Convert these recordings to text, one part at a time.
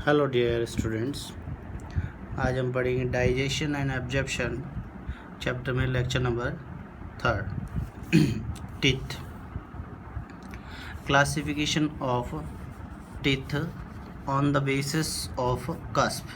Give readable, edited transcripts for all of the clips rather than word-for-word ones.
Hello dear students, आज हम पढ़ेंगे डाइजेशन एंड एब्जॉर्प्शन चैप्टर में lecture number 3 teeth. Classification of teeth on the basis of cusp,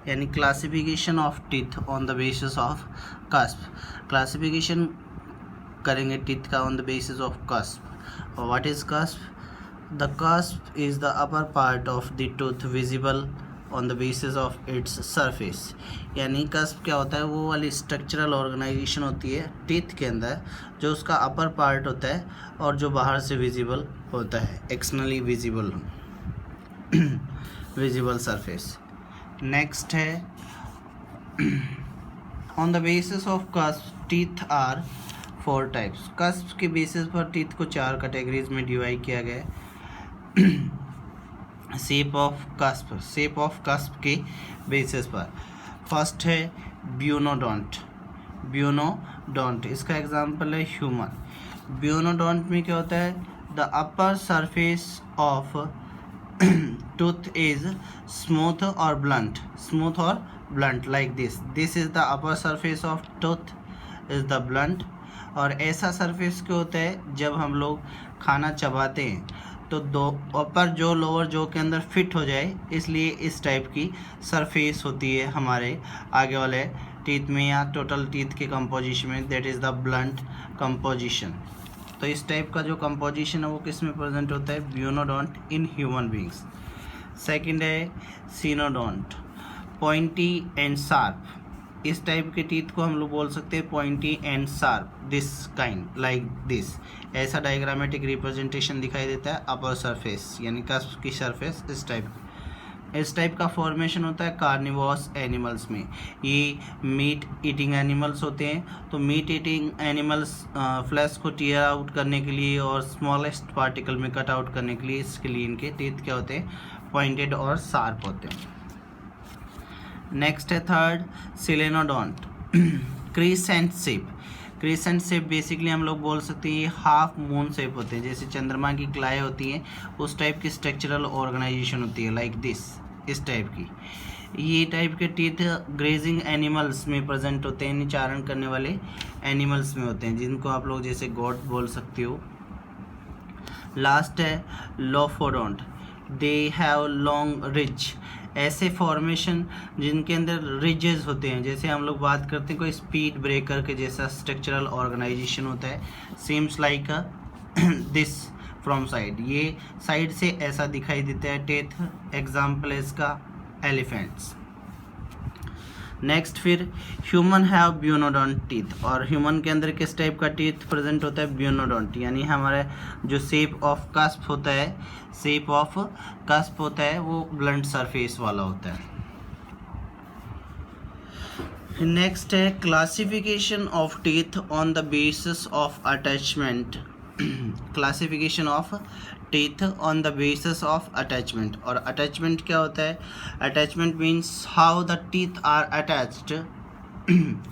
यानी classification of teeth on the basis of cusp. Classification करेंगे teeth का on the basis of cusp. What is cusp? The cusp is the upper part of the tooth visible on the basis of its surface। यानी cusp क्या होता है? वो वाली structural organisation होती है टीथ के अंदर जो उसका अपर पार्ट होता है और जो बाहर से विजिबल होता है, externally visible visible surface. Next है on the basis of cusp teeth are 4 types. Cusp के बेसिस पर टीथ को 4 कैटेगरीज में डिवाइड किया गया है। शेप ऑफ कस्प के बेसिस पर फर्स्ट है ब्यूनोडोंट। इसका एग्जांपल है ह्यूमन। ब्यूनोडोंट में क्या होता है? The upper surface of tooth is smooth और blunt like this is the upper surface of tooth is the blunt. और ऐसा सरफेस क्या होता है? जब हम लोग खाना चबाते हैं तो दो अपर जो लोअर जो के अंदर फिट हो जाए, इसलिए इस टाइप की सरफेस होती है हमारे आगे वाले टीथ में या टोटल टीथ के कंपोजिशन में, that is the blunt composition. तो इस टाइप का जो कंपोजिशन है वो किस में प्रेजेंट होता है? Bunodont in human beings. Second है सीनोडोंट, पॉइंटी एंड शार्प। इस टाइप के टीथ को हम लोग बोल सकते हैं pointy and sharp, this kind like this. ऐसा डायग्रामेटिक रिप्रेजेंटेशन दिखाई देता है अपर सरफेस यानी कस्प की सरफेस इस टाइप का फॉर्मेशन होता है कार्निवोरस एनिमल्स में। ये मीट ईटिंग एनिमल्स होते हैं, तो मीट ईटिंग एनिमल्स फ्लैश को टीयर आउट करने के लिए और स्मॉलेस्ट पार्टिकल में कट आउट करने के लिए, इसके लिए इनके टीथ क्या होते हैं? पॉइंटेड और शार्प होते हैं। नेक्स्ट है थर्ड सिलेनोडोंट, क्रीसेंट शेप बेसिकली हम लोग बोल सकते हैं ये हाफ मून शेप होते हैं, जैसे चंद्रमा की क्लाए होती हैं उस टाइप की स्ट्रक्चरल ऑर्गेनाइजेशन होती है लाइक दिस, इस टाइप की। ये टाइप के टीथ ग्रेजिंग एनिमल्स में प्रेजेंट होते हैं, निचारण करने वाले एनिमल्स में होते हैं, जिनको आप लोग जैसे गोट बोल सकते हो। लास्ट है लोफोडोंट, दे हैव लॉन्ग रिज। ऐसे फॉर्मेशन जिनके अंदर रिजेस होते हैं, जैसे हम लोग बात करते हैं कोई स्पीड ब्रेकर के जैसा स्ट्रक्चरल ऑर्गेनाइजेशन होता है, seems like this from side. ये साइड से ऐसा दिखाई देता है टीथ। एग्जाम्पल है इसका एलिफेंट्स। नेक्स्ट फिर ह्यूमन हैव ब्यूनोडोंट टीथ, और ह्यूमन के अंदर किस टाइप का टीथ प्रेजेंट होता है? ब्यूनोडोंट, यानी हमारा जो शेप ऑफ कस्प होता है वो ब्लंट सरफेस वाला होता है। नेक्स्ट है classification of teeth on the basis of attachment. Classification of teeth on the basis of attachment. और अटैचमेंट क्या होता है? Attachment means how the teeth are attached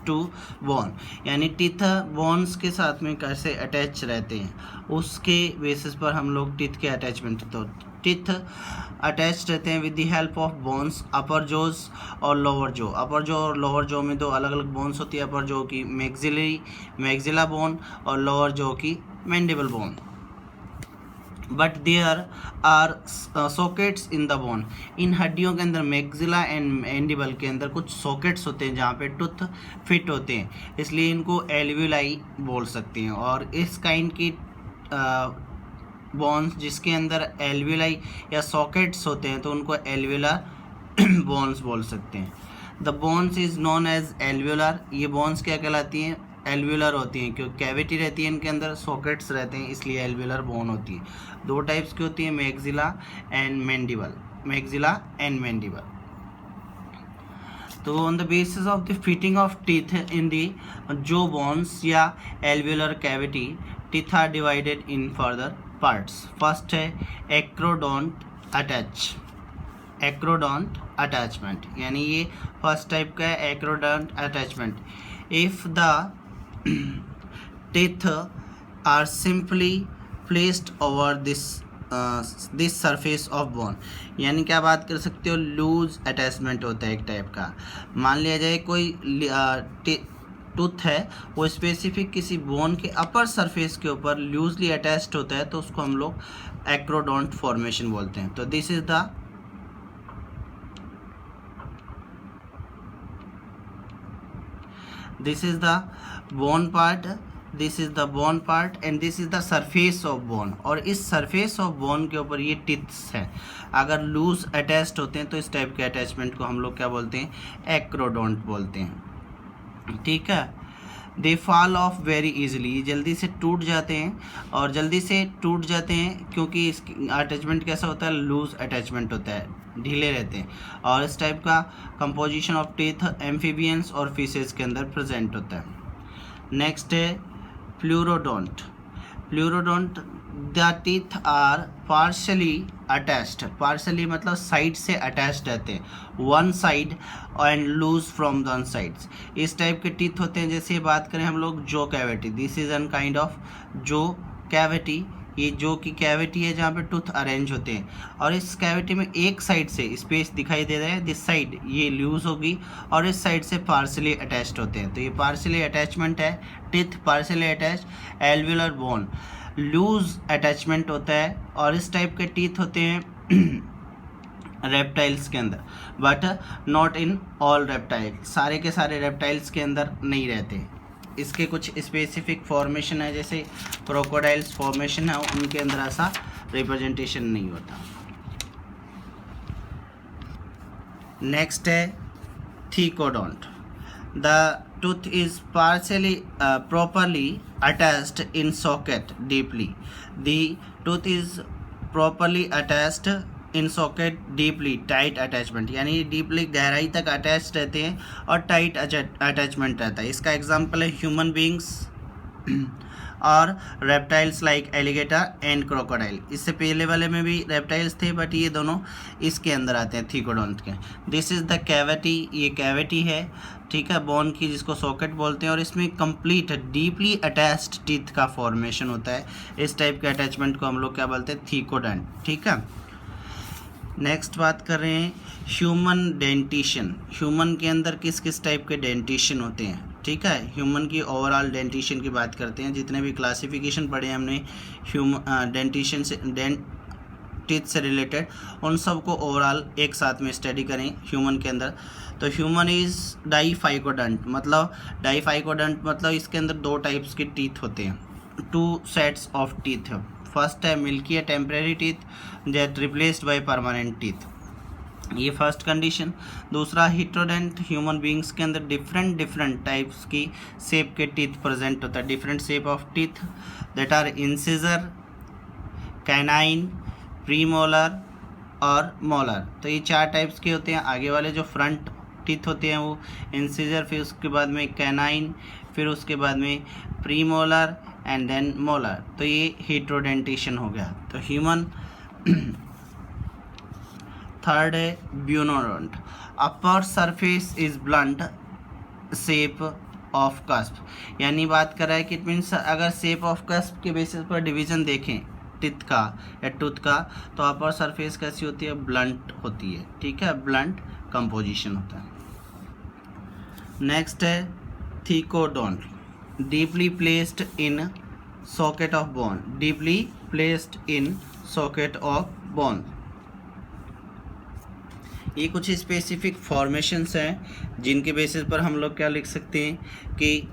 to bone, यानी टीथ बोन्स के साथ में कैसे अटैच रहते हैं, उसके बेसिस पर हम लोग टीथ के अटैचमेंट, तो टीथ अटैच रहते हैं with the help of bones, upper jaws और लोअर जो। अपर जो और लोअर जो में 2 अलग अलग बोन्स होती है, अपर जो की मैक्सिला बोन और लोअर जो की mandible bone. But there are sockets in the bone. इन हड्डियों के अंदर मैक्सिला एंड मैंडिबल के अंदर कुछ सॉकेट्स होते हैं जहाँ पे टूथ फिट होते हैं, इसलिए इनको एल्वियोलाई बोल सकते हैं। और इस काइंड की बोन्स जिसके अंदर एल्वियोलाई या सॉकेट्स होते हैं तो उनको एल्वियोलर बोन्स बोल सकते हैं। The bones is known as alveolar. ये बोन्स क्या कहलाती हैं? एल्वियोलर होती हैं, क्योंकि कैविटी रहती है इनके अंदर, सॉकेट्स रहते हैं, इसलिए एल्वियोलर बोन होती है। 2 टाइप्स की होती है, मैक्सिला एंड मैंडिबल। तो on the basis of the fitting of teeth in the जो बोन्स या alveolar cavity, teeth are divided in further parts. First है एक्रोडोंट अटैचमेंट, यानी ये फर्स्ट टाइप का है acrodont attachment. If the teeth are simply placed over this this surface of bone, यानी क्या बात कर सकते हो, लूज अटैचमेंट होता है एक टाइप का। मान लिया जाए कोई टूथ है, वो स्पेसिफिक किसी बोन के अपर सरफेस के ऊपर लूजली अटैच्ड होता है, तो उसको हम लोग एक्रोडोंट फॉर्मेशन बोलते हैं। तो this is the bone part and this is the surface of bone, और इस surface of bone के ऊपर ये टिथ्स हैं। अगर लूज अटैच्ड होते हैं तो इस टाइप के अटैचमेंट को हम लोग क्या बोलते हैं, एक्रोडोंट बोलते हैं। ठीक है। They fall of very easily, ये जल्दी से टूट जाते हैं, और जल्दी से टूट जाते हैं क्योंकि इसकी अटैचमेंट कैसा होता है, लूज अटैचमेंट होता है, ढीले रहते हैं। और इस टाइप का कंपोजिशन ऑफ टीथ एम्फीबियंस और फिशेस के अंदर प्रेजेंट होता है। नेक्स्ट है pleurodont. Pleurodont, the teeth are partially attached, partially मतलब साइड से अटैच्ड रहते हैं, one side and loose from one sides. इस टाइप के टीथ होते हैं। जैसे बात करें हम लोग जो cavity, this is an kind of जो कैविटी, ये जो की कैविटी है जहाँ पे टूथ अरेंज होते हैं, और इस कैविटी में एक साइड से स्पेस दिखाई दे रहा है, दिस साइड ये लूज होगी, और इस साइड से पार्शली अटैच्ड होते हैं। तो ये पार्शली अटैचमेंट है, teeth partially attach. Alveolar bone, loose attachment होता है, और इस टाइप के टीथ होते हैं रेप्टाइल्स के अंदर, but not in all reptile, सारे के सारे रेप्टाइल्स के अंदर नहीं रहते। इसके कुछ स्पेसिफिक फॉर्मेशन है, जैसे क्रोकोडाइल्स फॉर्मेशन है, उनके अंदर ऐसा रिप्रेजेंटेशन नहीं होता। नेक्स्ट है thecodont. The tooth is partially properly attached in socket deeply. The tooth is properly attached in socket deeply, tight attachment, यानी डीपली गहराई तक अटैच रहते हैं और टाइट अटैचमेंट रहता है। इसका एग्जांपल है ह्यूमन बींग्स और reptiles like alligator and crocodile. इससे पहले वाले में भी रेप्टाइल्स थे, बट ये दोनों इसके अंदर आते हैं, थीकोडोंट के। दिस इज़ द कैविटी, ये कैविटी है, ठीक है, बोन की, जिसको सॉकेट बोलते हैं, और इसमें कंप्लीट डीपली अटैच्ड टीथ का फॉर्मेशन होता है। इस टाइप के अटैचमेंट को हम लोग क्या बोलते हैं, थीकोडोंट। ठीक है। नेक्स्ट बात कर रहे हैं ह्यूमन डेंटिशन। ह्यूमन के अंदर किस किस टाइप के डेंटिशन होते हैं, ठीक है। ह्यूमन की ओवरऑल डेंटिशन की बात करते हैं। जितने भी क्लासिफिकेशन पढ़े हमने डेंटिशन से, टीथ से रिलेटेड, उन सब को ओवरऑल एक साथ में स्टडी करें ह्यूमन के अंदर। तो ह्यूमन इज़ डाईफाइकोडंट, मतलब इसके अंदर दो टाइप्स के टीथ होते हैं, two sets of teeth. First है मिल्की है temporary teeth that replaced by permanent teeth, ये फर्स्ट कंडीशन। दूसरा हिट्रोडेंट, ह्यूमन बींग्स के अंदर डिफरेंट टाइप्स की शेप के टीथ प्रेजेंट होता है, different shape of teeth that are incisor, canine, premolar और मोलर। तो ये चार टाइप्स के होते हैं। आगे वाले जो फ्रंट टीथ होते हैं वो इंसिजर, फिर उसके बाद में कैनाइन, फिर उसके बाद में प्रीमोलर एंड देन मोलर। तो ये हिट्रोडेंटिशन हो गया। तो ह्यूमन। थर्ड है bunodont. Upper surface is blunt shape of cusp, यानी बात कर रहा है कि इट मीन्स अगर शेप ऑफ कस्प के बेसिस पर डिवीजन देखें टिथ का या टूथ का, तो अपर सरफेस कैसी होती है, ब्लंट होती है, ठीक है, ब्लंट कंपोजिशन होता है। नेक्स्ट है thecodont, deeply placed in socket of bone, deeply placed in socket of bone. ये कुछ स्पेसिफिक फॉर्मेशंस हैं जिनके बेसिस पर हम लोग क्या लिख सकते हैं कि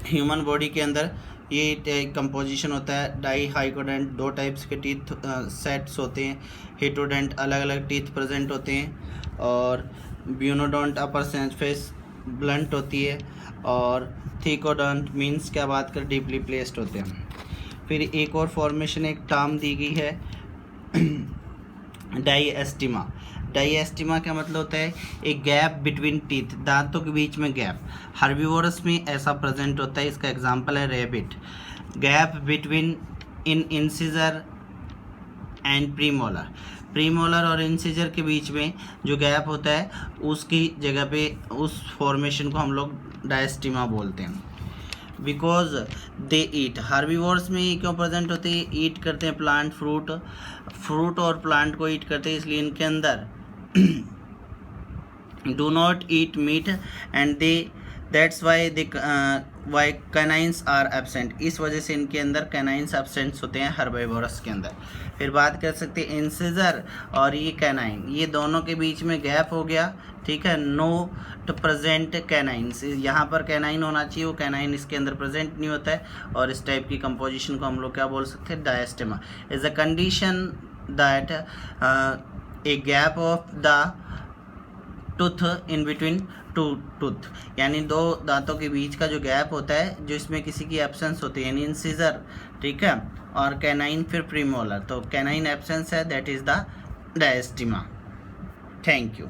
ह्यूमन बॉडी के अंदर ये कंपोजिशन होता है। डाईहाइकोडेंट, दो टाइप्स के टीथ सेट्स होते हैं। हेट्रोडेंट, अलग अलग टीथ प्रेजेंट होते हैं। और ब्यूनोडोंट, अपर सरफेस ब्लंट होती है। और थीकोडोंट मीन्स क्या बात कर, डीपली प्लेस्ड होते हैं। फिर एक और फॉर्मेशन, एक टर्म दी गई है डाइएस्टिमा। डाइएस्टिमा का मतलब होता है एक गैप बिटवीन टीथ, दांतों के बीच में गैप। हर्बीवोरस में ऐसा प्रेजेंट होता है। इसका एग्जांपल है rabbit. Gap between in incisor and premolar, premolar और इंसिजर के बीच में जो गैप होता है उसकी जगह पे उस फॉर्मेशन को हम लोग डायस्टिमा बोलते हैं। Because they eat. हार्बीवोर्स में ये क्यों प्रेजेंट होते हैं? ईट करते हैं प्लांट, फ्रूट और प्लांट को ईट करते हैं, इसलिए इनके अंदर do not eat meat and that's why why canines are absent। इस वजह से इनके अंदर canines absent होते हैं हर्बीवोरस के अंदर। फिर बात कर सकते हैं इंसिजर और ये कैनाइन, ये दोनों के बीच में गैप हो गया, ठीक है। नो टू प्रेजेंट कैनाइन्स, यहाँ पर कैनाइन होना चाहिए, वो कैनाइन इसके अंदर प्रेजेंट नहीं होता है, और इस टाइप की कंपोजिशन को हम लोग क्या बोल सकते हैं? Diastema is a condition that a gap of the tooth in between two tooth, यानी दो दांतों के बीच का जो गैप होता है, जो इसमें किसी की एब्सेंस होती है, यानी इंसिजर, ठीक है, और कैनाइन फिर प्रीमोलर, तो कैनाइन एब्सेंस है, that is the diastema. Thank you.